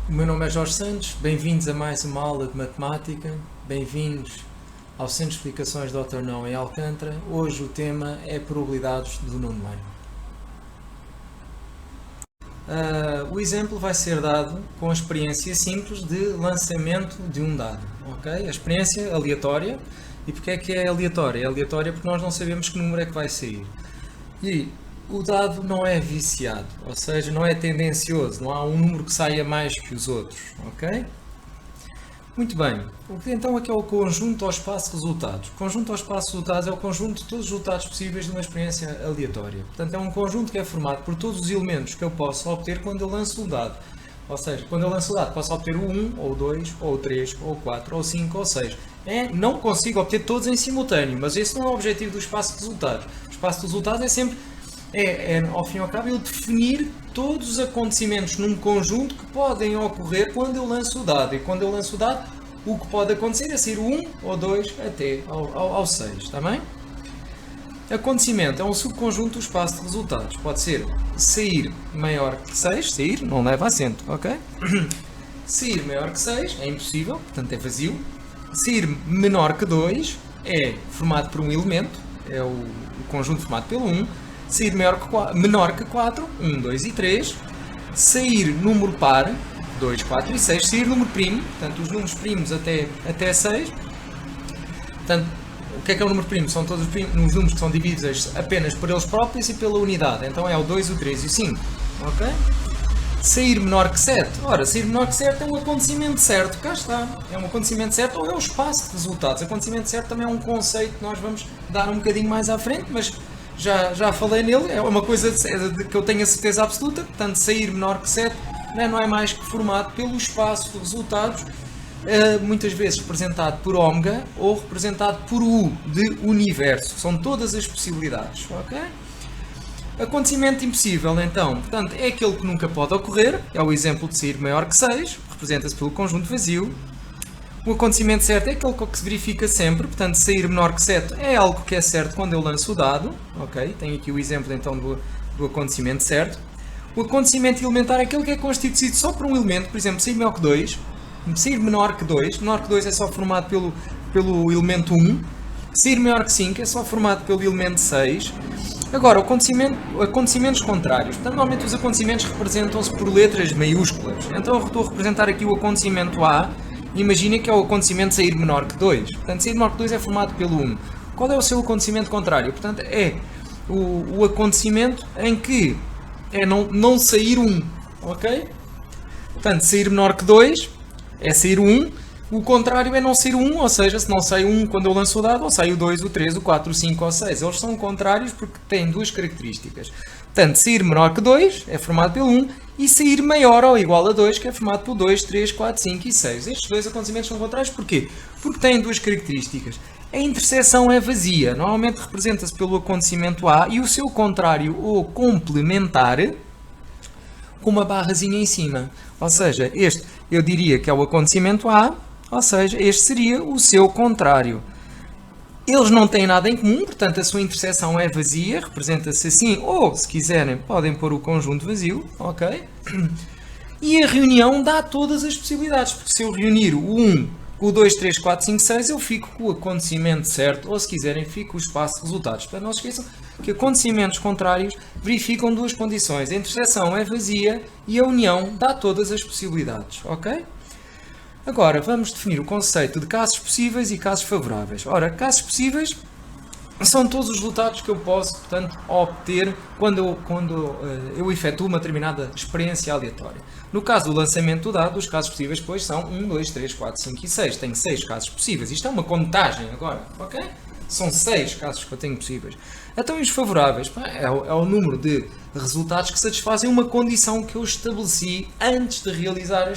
O meu nome é Jorge Santos, bem-vindos a mais uma aula de matemática, bem-vindos ao Centro de Explicações Dr. Não em Alcântara. Hoje o tema é probabilidades do nono ano. O exemplo vai ser dado com a experiência simples de lançamento de um dado, ok? A experiência aleatória. E porquê é que é aleatória? É aleatória porque nós não sabemos que número é que vai sair. E o dado não é viciado, ou seja, não é tendencioso, não há um número que saia mais que os outros, ok? Muito bem, o que então aqui é o conjunto ao espaço de resultados. O conjunto ao espaço de resultados é o conjunto de todos os resultados possíveis de uma experiência aleatória. Portanto, é um conjunto que é formado por todos os elementos que eu posso obter quando eu lanço o dado. Ou seja, quando eu lanço o dado, posso obter o 1, ou o 2, ou o 3, ou o 4, ou o 5, ou o 6. Não consigo obter todos em simultâneo, mas esse não é o objetivo do espaço de resultados. O espaço de resultados é sempre ao fim e ao cabo, eu definir todos os acontecimentos num conjunto que podem ocorrer quando eu lanço o dado. E quando eu lanço o dado, o que pode acontecer é sair o 1 ou 2 até ao 6, está bem? Acontecimento é um subconjunto do espaço de resultados. Pode ser sair maior que 6, sair, não leva acento, ok? Sair maior que 6 é impossível, portanto é vazio. Sair menor que 2 é formado por um elemento, é o conjunto formado pelo 1. Sair menor que 4, 1, 2 e 3. Sair número par, 2, 4 e 6. Sair número primo, portanto os números primos até 6. Portanto, o que é o número primo? São todos os números que são divididos apenas por eles próprios e pela unidade. Então é o 2, o 3 e o 5. Ok? Sair menor que 7. Ora, sair menor que 7 é um acontecimento certo. Cá está. É um acontecimento certo ou é o espaço de resultados. Acontecimento certo também é um conceito que nós vamos dar um bocadinho mais à frente, mas já falei nele, é uma coisa que eu tenho a certeza absoluta, portanto sair menor que 7 não é mais que formado pelo espaço de resultados, muitas vezes representado por ômega ou representado por U de universo, são todas as possibilidades, ok? Acontecimento impossível então, portanto é aquele que nunca pode ocorrer, é o exemplo de sair maior que 6, representa-se pelo conjunto vazio. O acontecimento certo é aquele que se verifica sempre, portanto sair menor que 7 é algo que é certo quando eu lanço o dado, ok? Tenho aqui o exemplo então do acontecimento certo. O acontecimento elementar é aquele que é constituído só por um elemento, por exemplo, sair menor que 2, sair menor que 2 é só formado pelo elemento 1, sair maior que 5 é só formado pelo elemento 6. Agora, acontecimentos contrários. Portanto, normalmente os acontecimentos representam-se por letras maiúsculas. Então eu estou a representar aqui o acontecimento A. Imagina que é o acontecimento de sair menor que 2. Portanto, sair menor que 2 é formado pelo 1. Qual é o seu acontecimento contrário? Portanto, é o acontecimento em que é não sair 1. Ok? Portanto, sair menor que 2 é sair 1. O contrário é não sair 1, ou seja, se não sai 1 quando eu lanço o dado, ou sai o 2, o 3, o 4, o 5 ou o 6. Eles são contrários porque têm duas características. Portanto, sair menor que 2 é formado pelo 1 e sair maior ou igual a 2 que é formado pelo 2, 3, 4, 5 e 6. Estes dois acontecimentos são contrários porquê? Porque têm duas características. A interseção é vazia, normalmente representa-se pelo acontecimento A e o seu contrário ou complementar com uma barrazinha em cima. Ou seja, este eu diria que é o acontecimento A, ou seja, este seria o seu contrário. Eles não têm nada em comum, portanto a sua interseção é vazia, representa-se assim, ou se quiserem podem pôr o conjunto vazio, ok? E a reunião dá todas as possibilidades, porque se eu reunir o 1 com o 2, 3, 4, 5, 6, eu fico com o acontecimento certo, ou se quiserem fico com o espaço de resultados. Portanto, não se esqueçam que acontecimentos contrários verificam duas condições, a interseção é vazia e a união dá todas as possibilidades, ok? Agora, vamos definir o conceito de casos possíveis e casos favoráveis. Ora, casos possíveis são todos os resultados que eu posso, portanto, obter quando eu efetuo uma determinada experiência aleatória. No caso do lançamento do dado, os casos possíveis depois são 1, 2, 3, 4, 5 e 6. Tenho 6 casos possíveis. Isto é uma contagem agora, ok? São 6 casos que eu tenho possíveis. Então, e os favoráveis? É o número de resultados que satisfazem uma condição que eu estabeleci antes de realizar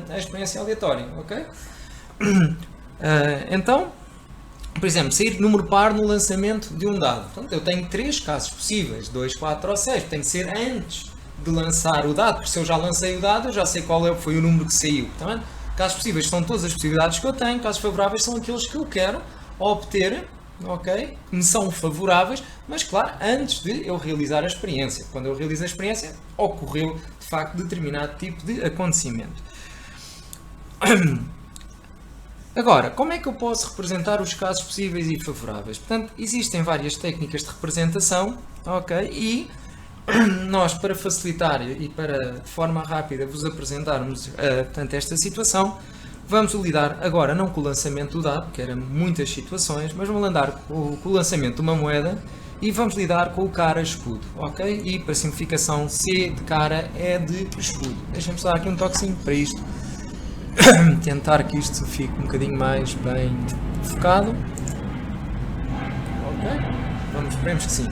a experiência aleatória, ok? Então, por exemplo, sair número par no lançamento de um dado. Portanto, eu tenho 3 casos possíveis, 2, 4 ou 6. Tem que ser antes de lançar o dado, porque se eu já lancei o dado, eu já sei qual foi o número que saiu. Tá? Casos possíveis são todas as possibilidades que eu tenho, casos favoráveis são aqueles que eu quero obter, ok? Que me são favoráveis, mas claro, antes de eu realizar a experiência. Quando eu realizo a experiência, ocorreu de facto determinado tipo de acontecimento. Agora, como é que eu posso representar os casos possíveis e favoráveis? Portanto, existem várias técnicas de representação, ok? E nós, para facilitar e para de forma rápida vos apresentarmos portanto, esta situação, vamos lidar agora não com o lançamento do dado, que eram muitas situações, mas vamos lidar com o lançamento de uma moeda e vamos lidar com o cara-escudo, ok? E para simplificação, C de cara é de escudo. Deixem-me só dar aqui um toquezinho para isto. Tentar que isto fique um bocadinho mais bem focado. Ok? Esperemos que sim.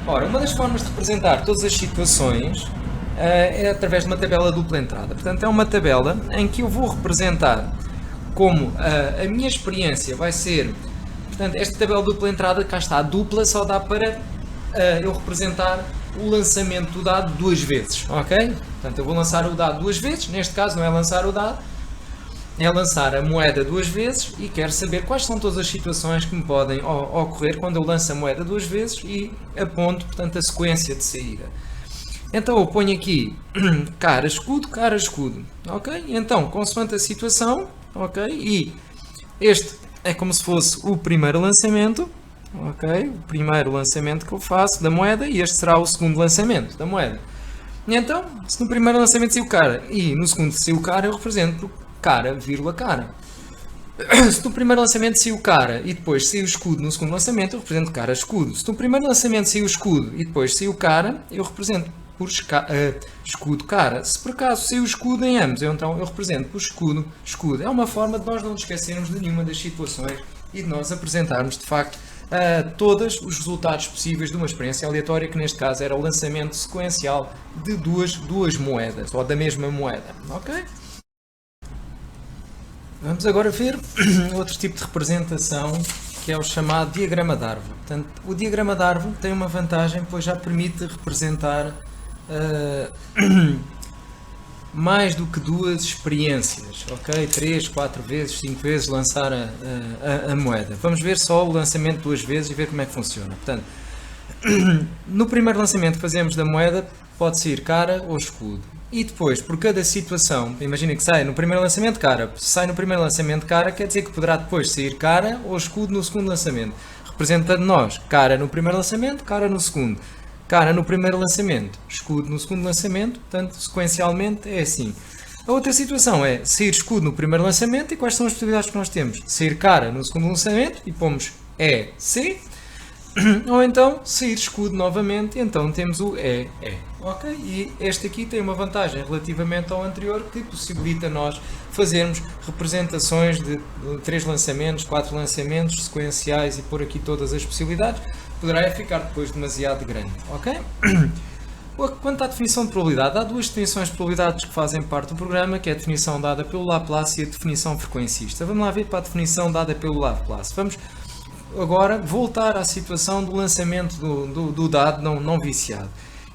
Ora, uma das formas de representar todas as situações é através de uma tabela dupla entrada. Portanto, é uma tabela em que eu vou representar como a minha experiência vai ser. Portanto, esta tabela dupla entrada, cá está, a dupla só dá para eu representar o lançamento do dado duas vezes, ok? Portanto, eu vou lançar o dado duas vezes, neste caso não é lançar o dado, é lançar a moeda duas vezes e quero saber quais são todas as situações que me podem ocorrer quando eu lanço a moeda duas vezes e aponto, portanto, a sequência de saída. Então eu ponho aqui cara, escudo, ok? Então, consoante a situação, ok? E este é como se fosse o primeiro lançamento, ok? O primeiro lançamento que eu faço da moeda e este será o segundo lançamento da moeda. E então, se no primeiro lançamento saiu cara e no segundo saiu cara, eu represento cara, vírgula, cara. Se no primeiro lançamento saiu cara e depois saiu escudo no segundo lançamento, eu represento cara, escudo. Se no primeiro lançamento saiu escudo e depois saiu cara, eu represento por escudo, cara. Se por acaso saiu escudo em ambos, então eu represento por escudo, escudo. É uma forma de nós não nos esquecermos de nenhuma das situações e de nós apresentarmos, de facto, todos os resultados possíveis de uma experiência aleatória, que neste caso era o lançamento sequencial de duas moedas, ou da mesma moeda, ok? Vamos agora ver outro tipo de representação, que é o chamado diagrama de árvore. Portanto, o diagrama de árvore tem uma vantagem, pois já permite representar mais do que duas experiências, ok? 3, 4 vezes, 5 vezes lançar a moeda. Vamos ver só o lançamento duas vezes e ver como é que funciona. Portanto, no primeiro lançamento que fazemos da moeda, pode sair cara ou escudo. E depois, por cada situação, imagina que sai no primeiro lançamento cara, se sai no primeiro lançamento cara, quer dizer que poderá depois sair cara ou escudo no segundo lançamento. Representando nós, cara no primeiro lançamento, cara no segundo. Cara no primeiro lançamento, escudo no segundo lançamento, portanto, sequencialmente é assim. A outra situação é sair escudo no primeiro lançamento e quais são as possibilidades que nós temos? Sair cara no segundo lançamento e pomos E, ou então sair escudo novamente, então temos o E. Ok? E este aqui tem uma vantagem relativamente ao anterior que possibilita nós fazermos representações de 3 lançamentos, 4 lançamentos sequenciais e pôr aqui todas as possibilidades. Poderá ficar depois demasiado grande. Ok? Quanto à definição de probabilidade, há duas definições de probabilidades que fazem parte do programa, que é a definição dada pelo Laplace e a definição frequencista. Vamos lá ver para a definição dada pelo Laplace. Vamos agora voltar à situação do lançamento do dado não viciado.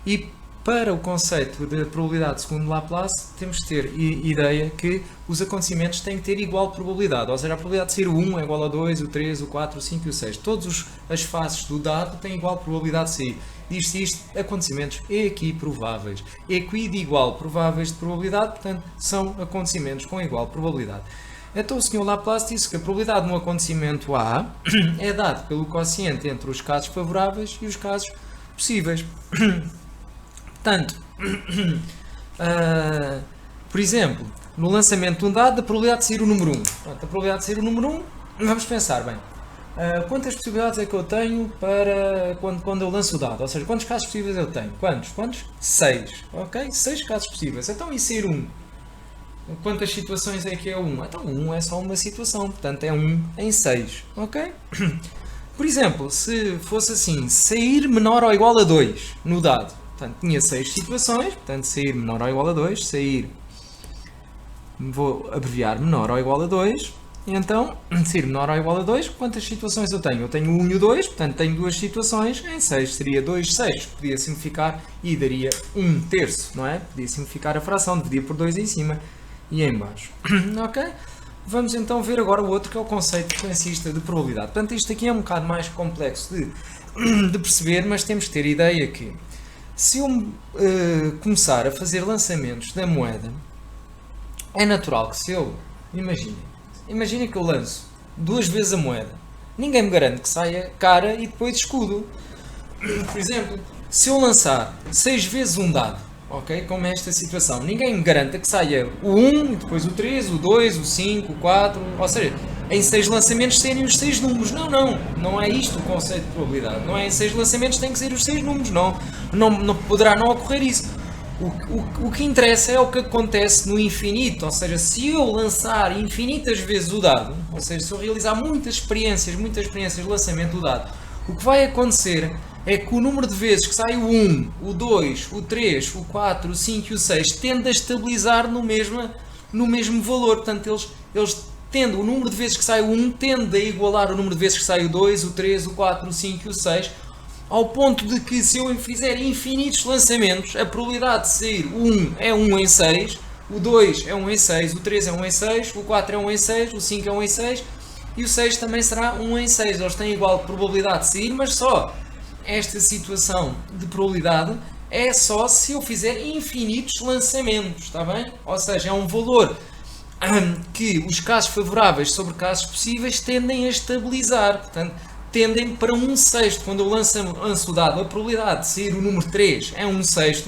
E para o conceito de probabilidade segundo Laplace, temos que ter ideia que os acontecimentos têm que ter igual probabilidade. Ou seja, a probabilidade de ser o 1 é igual a 2, o 3, o 4, o 5 e o 6. Todas as faces do dado têm igual probabilidade de sair. Diz-se isto, acontecimentos equiprováveis. Equi de igual prováveis de probabilidade, portanto, são acontecimentos com igual probabilidade. Então o Sr. Laplace disse que a probabilidade de um acontecimento A é dada pelo quociente entre os casos favoráveis e os casos possíveis. Portanto, por exemplo, no lançamento de um dado, a probabilidade de sair o número 1. Portanto, a probabilidade de sair o número 1, vamos pensar bem. Quantas possibilidades é que eu tenho para quando eu lanço o dado? Ou seja, quantos casos possíveis eu tenho? Quantos? 6. Ok? 6 casos possíveis. Então, e sair 1? Quantas situações é que é 1? Então, 1 é só uma situação. Portanto, é 1 em 6. Ok? Por exemplo, se fosse assim, sair menor ou igual a 2 no dado. Portanto, tinha 6 situações. Portanto, sair menor ou igual a 2. Sair, vou abreviar, menor ou igual a 2. E então, sair menor ou igual a 2, quantas situações eu tenho? Eu tenho 1 e o 2, portanto tenho duas situações, em 6 seria 2 6, podia simplificar e daria 1 terço, não é? Podia simplificar a fração, dividir por 2 em cima e em baixo. Ok? Vamos então ver agora o outro, que é o conceito frequencista de probabilidade. Portanto, isto aqui é um bocado mais complexo de perceber, mas temos que ter ideia que se eu começar a fazer lançamentos da moeda, é natural que se eu Imaginem que eu lanço 2 vezes a moeda. Ninguém me garante que saia cara e depois escudo. Por exemplo, se eu lançar 6 vezes um dado, ok? Como é esta situação, ninguém me garanta que saia o 1, depois o 3, o 2, o 5, o 4, ou seja, em 6 lançamentos serem os 6 números. Não é isto o conceito de probabilidade. Não é em 6 lançamentos tem que ser os 6 números, não poderá não ocorrer isso. O que interessa é o que acontece no infinito, ou seja, se eu lançar infinitas vezes o dado, ou seja, se eu realizar muitas experiências de lançamento do dado, o que vai acontecer é que o número de vezes que sai o 1, o 2, o 3, o 4, o 5 e o 6 tende a estabilizar no mesmo valor. Portanto, eles tendo o número de vezes que sai o 1 tende a igualar o número de vezes que sai o 2, o 3, o 4, o 5 e o 6, ao ponto de que se eu fizer infinitos lançamentos, a probabilidade de sair o 1 é 1 em 6, o 2 é 1 em 6, o 3 é 1 em 6, o 4 é 1 em 6, o 5 é 1 em 6 e o 6 também será 1 em 6. Eles têm igual probabilidade de sair, mas só esta situação de probabilidade é só se eu fizer infinitos lançamentos, está bem? Ou seja, é um valor que os casos favoráveis sobre casos possíveis tendem a estabilizar, portanto, tendem para 1/6. Quando eu lanço o dado, a probabilidade de sair o número 3 é 1/6,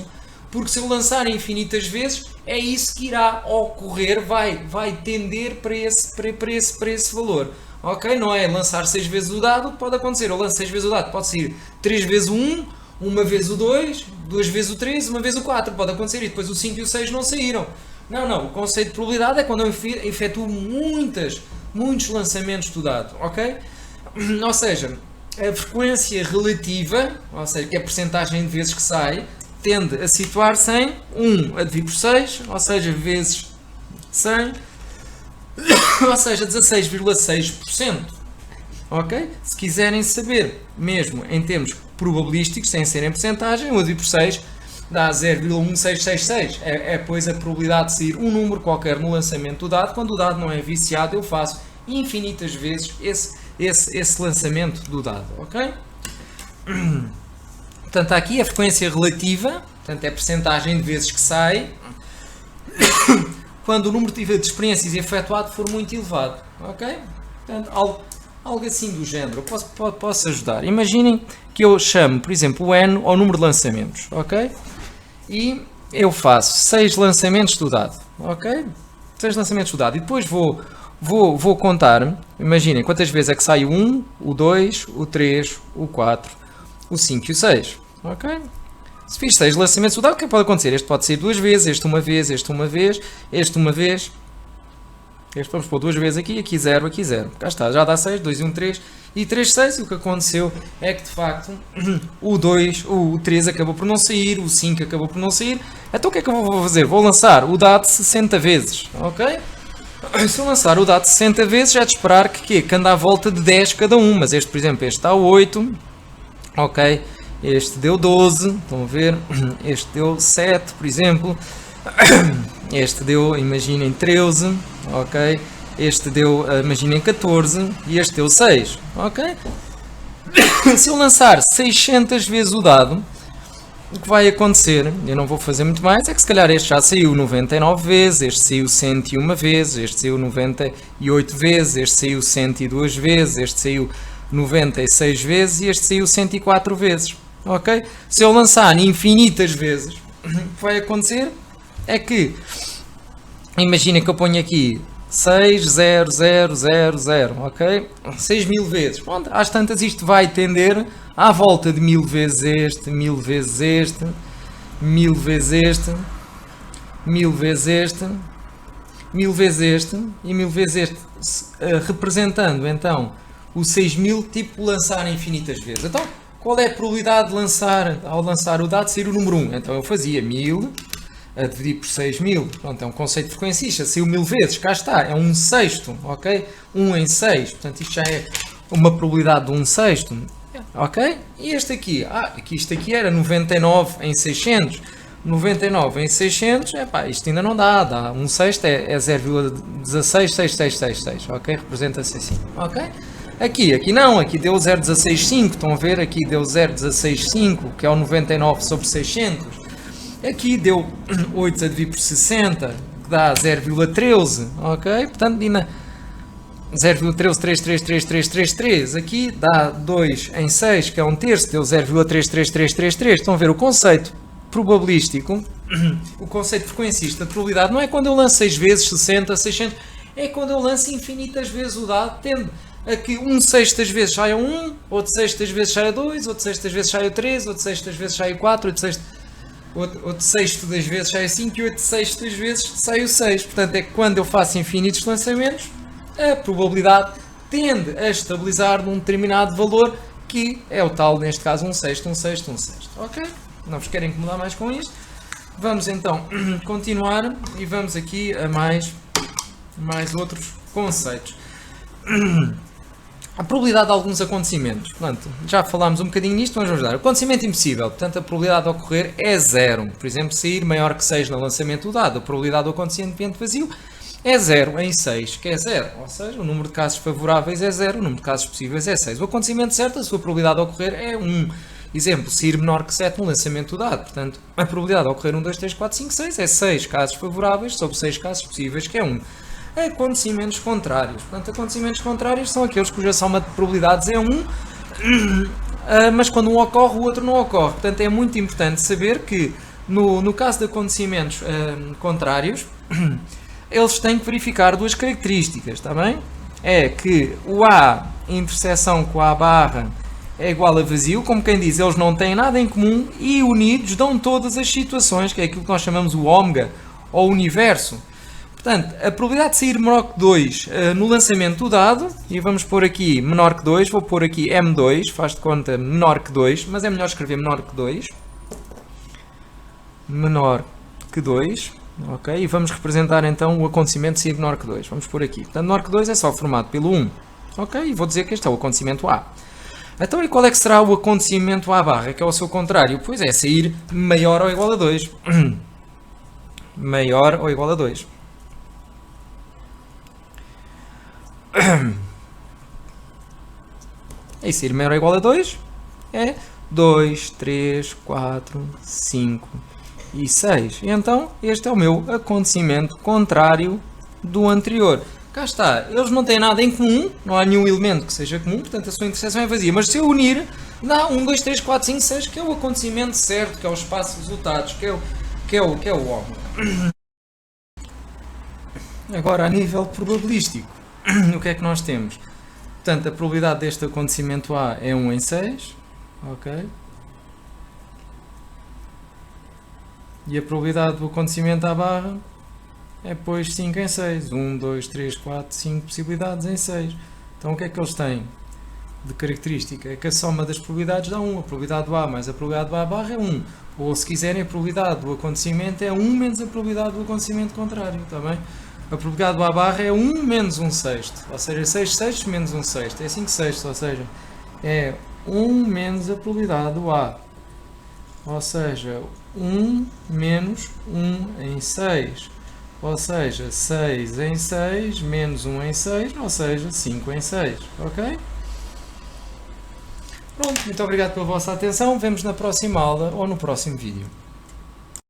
porque se eu lançar infinitas vezes, é isso que irá ocorrer, vai tender para esse valor. Ok? Não é lançar 6 vezes o dado, pode acontecer. Eu lanço 6 vezes o dado, pode sair 3 vezes o 1, uma vez o 2, 2 vezes o 3, uma vez o 4, pode acontecer, e depois o 5 e o 6 não saíram. Não, o conceito de probabilidade é quando eu efetuo muitos lançamentos do dado, ok? Ou seja, a frequência relativa, ou seja, que é a percentagem de vezes que sai, tende a situar-se em 1 a dividir por 6, ou seja, vezes 100, ou seja, 16,6%. Ok? Se quiserem saber, mesmo em termos probabilísticos, sem ser em percentagem, 1 a dividir por 6 dá 0,1666. Pois a probabilidade de sair um número qualquer no lançamento do dado. Quando o dado não é viciado, eu faço infinitas vezes esse lançamento do dado. Ok? Portanto, aqui a frequência relativa, portanto, é a percentagem de vezes que sai quando o número de experiências efetuado for muito elevado. Ok? Portanto, algo assim do género. Posso ajudar. Imaginem que eu chamo, por exemplo, o N ao número de lançamentos. Ok? E eu faço 6 lançamentos do dado. Ok? 6 lançamentos do dado. E depois vou contar. Imaginem quantas vezes é que sai o 1, o 2, o 3, o 4, o 5 e o 6. Ok? Se fiz 6 lançamentos do dado, o que pode acontecer? Este pode sair 2 vezes, este uma vez, este uma vez, este uma vez. Este vamos pôr 2 vezes aqui, aqui 0, aqui 0. Cá está, já dá 6, 2 e 1, 3 e 3, 6. E o que aconteceu é que de facto o 2, o 3 acabou por não sair, o 5 acabou por não sair. Então o que é que eu vou fazer? Vou lançar o dado 60 vezes. Ok? Se eu lançar o dado 60 vezes, é de esperar que anda à volta de 10 cada um. Mas este, por exemplo, este está 8. Ok? Este deu 12. Estão a ver? Este deu 7, por exemplo. Este deu, imaginem, 13, ok? Este deu, imaginem, 14 e este deu 6, ok? Se eu lançar 600 vezes o dado, o que vai acontecer, eu não vou fazer muito mais, é que se calhar este já saiu 99 vezes, este saiu 101 vezes, este saiu 98 vezes, este saiu 102 vezes, este saiu 96 vezes e este saiu 104 vezes, ok? Se eu lançar infinitas vezes, o que vai acontecer é que, imaginem que eu ponho aqui 60000, ok? 6.000 vezes. Pronto, às tantas isto vai tender à volta de 1000 vezes este, 1000 vezes este, 1000 vezes este, 1000 vezes este, 1000 vezes este e 1000 vezes este, representando então o 6000, tipo lançar infinitas vezes. Então, qual é a probabilidade de ao lançar o dado, sair o número 1? Então eu fazia 1000 a dividir por 6000, pronto, é um conceito frequencista, saiu 1000 vezes, cá está, é 1/6, ok? 1 em 6, portanto isto já é uma probabilidade de 1/6, ok? E este aqui, isto aqui era 99 em 600, 99 em 600, isto ainda não dá 1/6 é 0,166666, ok? Representa-se assim, ok? Aqui não, aqui deu 0,165, estão a ver? Aqui deu 0,165, que é o 99 sobre 600. Aqui deu 8 a dividir por 60, que dá 0,13, ok? Portanto, 0,1333333, aqui dá 2 em 6, que é 1/3, deu 0,33333. Estão a ver o conceito probabilístico, o conceito frequencista de probabilidade não é quando eu lanço 6 vezes, 60, 600, é quando eu lanço infinitas vezes o dado, tendo a que 1/6 das vezes saia 1, outro 6 das vezes saia 2, outro 6 das vezes saia 3, outro 6 das vezes saia 4, outro sexto das vezes sai o 5 e 8/6 das vezes sai o 6. Portanto, é que quando eu faço infinitos lançamentos, a probabilidade tende a estabilizar num determinado valor, que é o tal, neste caso, 1/6, 1/6, 1/6. Ok? Não vos querem incomodar mais com isto. Vamos então continuar e vamos aqui a mais outros conceitos. A probabilidade de alguns acontecimentos. Portanto, já falámos um bocadinho nisto, vamos ajudar. Acontecimento impossível. Portanto, a probabilidade de ocorrer é 0. Por exemplo, sair maior que 6 no lançamento do dado. A probabilidade do acontecimento vazio é 0 em 6, que é 0. Ou seja, o número de casos favoráveis é 0, o número de casos possíveis é 6. O acontecimento certo, a sua probabilidade de ocorrer é 1. Exemplo, sair menor que 7 no lançamento do dado. Portanto, a probabilidade de ocorrer 1, 2, 3, 4, 5, 6 é 6 casos favoráveis sobre 6 casos possíveis, que é 1. Acontecimentos contrários. Portanto, acontecimentos contrários são aqueles cuja soma de probabilidades é 1, mas quando um ocorre, o outro não ocorre. Portanto, é muito importante saber que, no caso de acontecimentos contrários, eles têm que verificar duas características, está bem? É que o A, interseção com a barra, é igual a vazio, como quem diz, eles não têm nada em comum e unidos dão todas as situações, que é aquilo que nós chamamos o ômega, ou universo. Portanto, a probabilidade de sair menor que 2 no lançamento do dado, e vamos pôr aqui menor que 2, vou pôr aqui M2, faz de conta menor que 2, mas é melhor escrever menor que 2. Menor que 2, ok? E vamos representar então o acontecimento de sair menor que 2. Vamos pôr aqui. Portanto, menor que 2 é só formado pelo 1, ok? E vou dizer que este é o acontecimento A. Então, e qual é que será o acontecimento A barra, que é o seu contrário? Pois é, sair maior ou igual a 2. Maior ou igual a 2. E sair maior ou igual a 2 é 2, 3, 4, 5 e 6. E então, este é o meu acontecimento contrário do anterior. Cá está, eles não têm nada em comum, não há nenhum elemento que seja comum, portanto a sua interseção é vazia. Mas se eu unir, dá 1, 2, 3, 4, 5, 6, que é o acontecimento certo, que é o espaço de resultados, que é o ômega. Agora, a nível probabilístico, o que é que nós temos? Portanto, a probabilidade deste acontecimento A é 1 em 6, ok? E a probabilidade do acontecimento à barra é, pois, 5 em 6. 1, 2, 3, 4, 5 possibilidades em 6. Então, o que é que eles têm de característica? É que a soma das probabilidades dá 1. A probabilidade do A mais a probabilidade do A barra é 1. Ou, se quiserem, a probabilidade do acontecimento é 1 menos a probabilidade do acontecimento contrário, está bem? A probabilidade do A barra é 1 menos 1 sexto, ou seja, 6 sextos menos 1 sexto, é 5 sextos, ou seja, é 1 menos a probabilidade do A, ou seja, 1 menos 1 em 6, ou seja, 6 em 6 menos 1 em 6, ou seja, 5 em 6, ok? Pronto, muito obrigado pela vossa atenção, vemos na próxima aula ou no próximo vídeo.